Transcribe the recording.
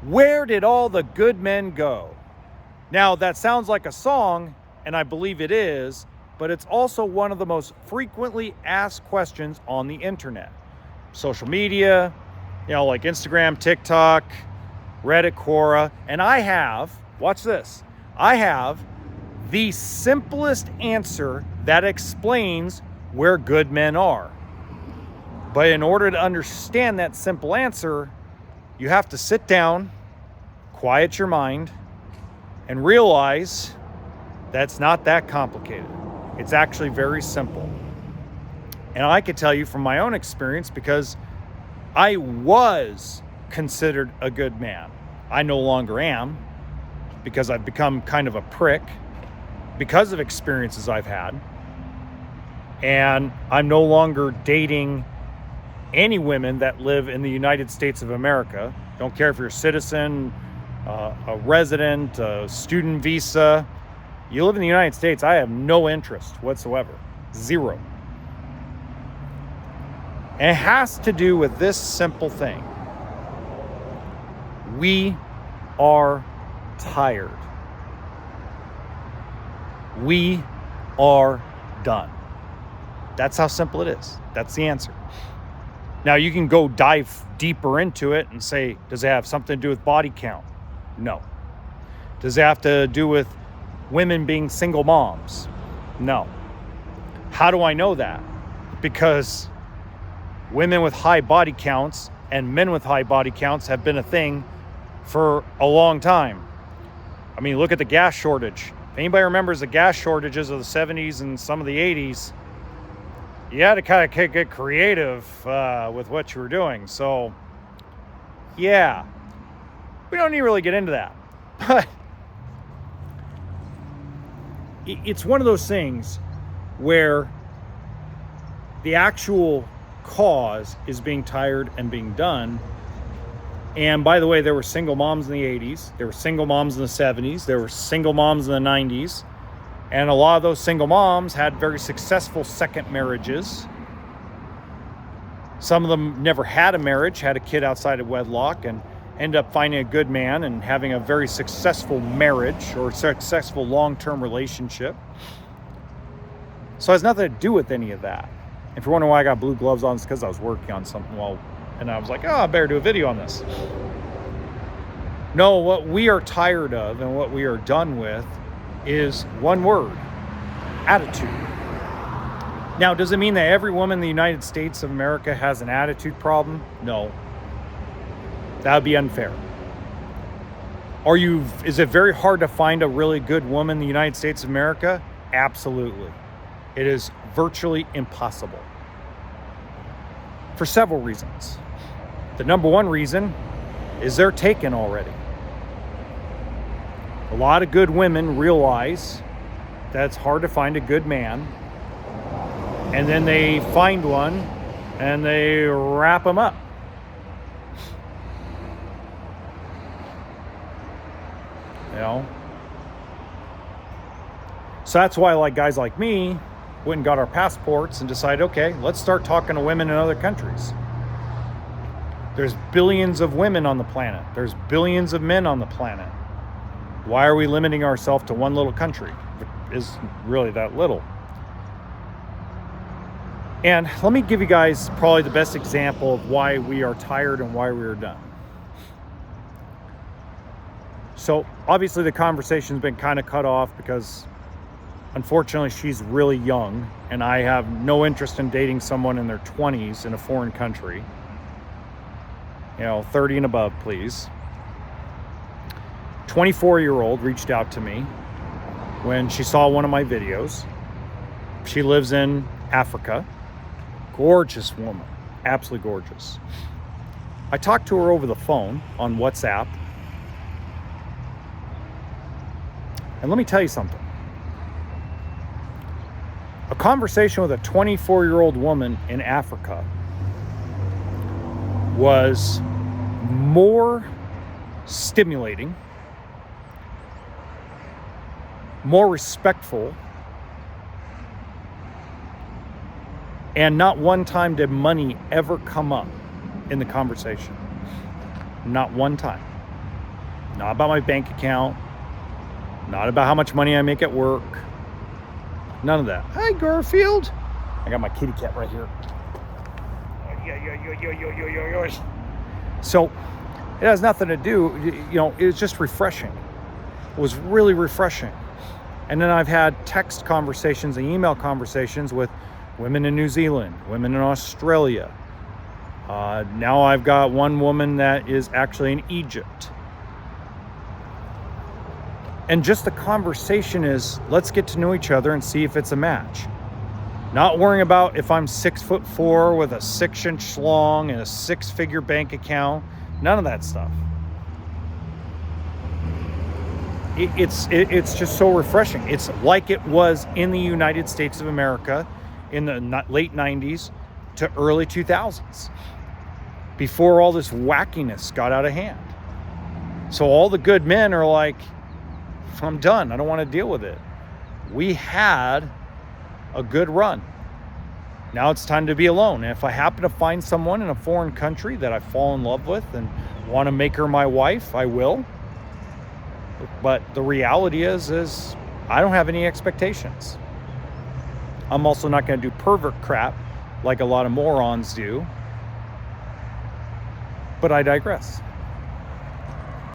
Where did all the good men go? Now, that sounds like a song, and I believe it is, but it's also one of the most frequently asked questions on the internet. Social media, like Instagram, TikTok, Reddit, Quora, and I have, watch this, I have the simplest answer that explains where good men are. But in order to understand that simple answer, you have to sit down, quiet your mind, and realize that's not that complicated. It's actually very simple. And I can tell you from my own experience, because I was considered a good man. I no longer am, because I've become kind of a prick because of experiences I've had. And I'm no longer dating any women that live in the United States of America. Don't care if you're a citizen, a resident, a student visa. You live in the United States, I have no interest whatsoever. Zero. And it has to do with this simple thing. We are tired. We are done. That's how simple it is. That's the answer. Now, you can go dive deeper into it and say, does it have something to do with body count? No. Does it have to do with women being single moms? No. How do I know that? Because women with high body counts and men with high body counts have been a thing for a long time. I mean, look at the gas shortage. If anybody remembers the gas shortages of the 70s and some of the 80s, you had to kind of get creative with what you were doing. So, yeah, we don't need to really get into that. But it's one of those things where the actual cause is being tired and being done. And by the way, there were single moms in the 80s. There were single moms in the 70s. There were single moms in the 90s. And a lot of those single moms had very successful second marriages. Some of them never had a marriage, had a kid outside of wedlock, and ended up finding a good man and having a very successful marriage or successful long-term relationship. So it has nothing to do with any of that. If you're wondering why I got blue gloves on, it's because I was working on something and I was like, I better do a video on this. No, what we are tired of and what we are done with is one word: attitude. Now, does it mean that every woman in the United States of America has an attitude problem? No. That would be unfair. Is it very hard to find a really good woman in the United States of America? Absolutely. It is virtually impossible. For several reasons. The number one reason is they're taken already. A lot of good women realize that it's hard to find a good man, and then they find one and they wrap him up. So that's why, like, guys like me went and got our passports and decided, okay, let's start talking to women in other countries. There's billions of women on the planet. There's billions of men on the planet. Why are we limiting ourselves to one little country? It is really that little. And let me give you guys probably the best example of why we are tired and why we are done. So obviously the conversation's been kind of cut off because unfortunately she's really young and I have no interest in dating someone in their 20s in a foreign country. 30 and above, please. 24-year-old reached out to me when she saw one of my videos. She lives in Africa. Gorgeous woman, absolutely gorgeous. I talked to her over the phone on WhatsApp. And let me tell you something. A conversation with a 24-year-old woman in Africa was more stimulating, more respectful, and not one time did money ever come up in the conversation. Not one time. not about my bank account, not about how much money I make at work. None of that. Hi, Garfield. I got my kitty cat right here. So it has nothing to do, it was just refreshing. It was really refreshing. And then I've had text conversations and email conversations with women in New Zealand, women in Australia. Now I've got one woman that is actually in Egypt. And just the conversation is, let's get to know each other and see if it's a match. Not worrying about if I'm 6'4" with a 6-inch schlong and a 6-figure bank account. None of that stuff. It's just so refreshing. It's like it was in the United States of America in the late 90s to early 2000s, before all this wackiness got out of hand. So all the good men are like, I'm done. I don't want to deal with it. We had a good run. Now it's time to be alone. And if I happen to find someone in a foreign country that I fall in love with and want to make her my wife, I will. But the reality is I don't have any expectations. I'm also not going to do pervert crap like a lot of morons do. But I digress.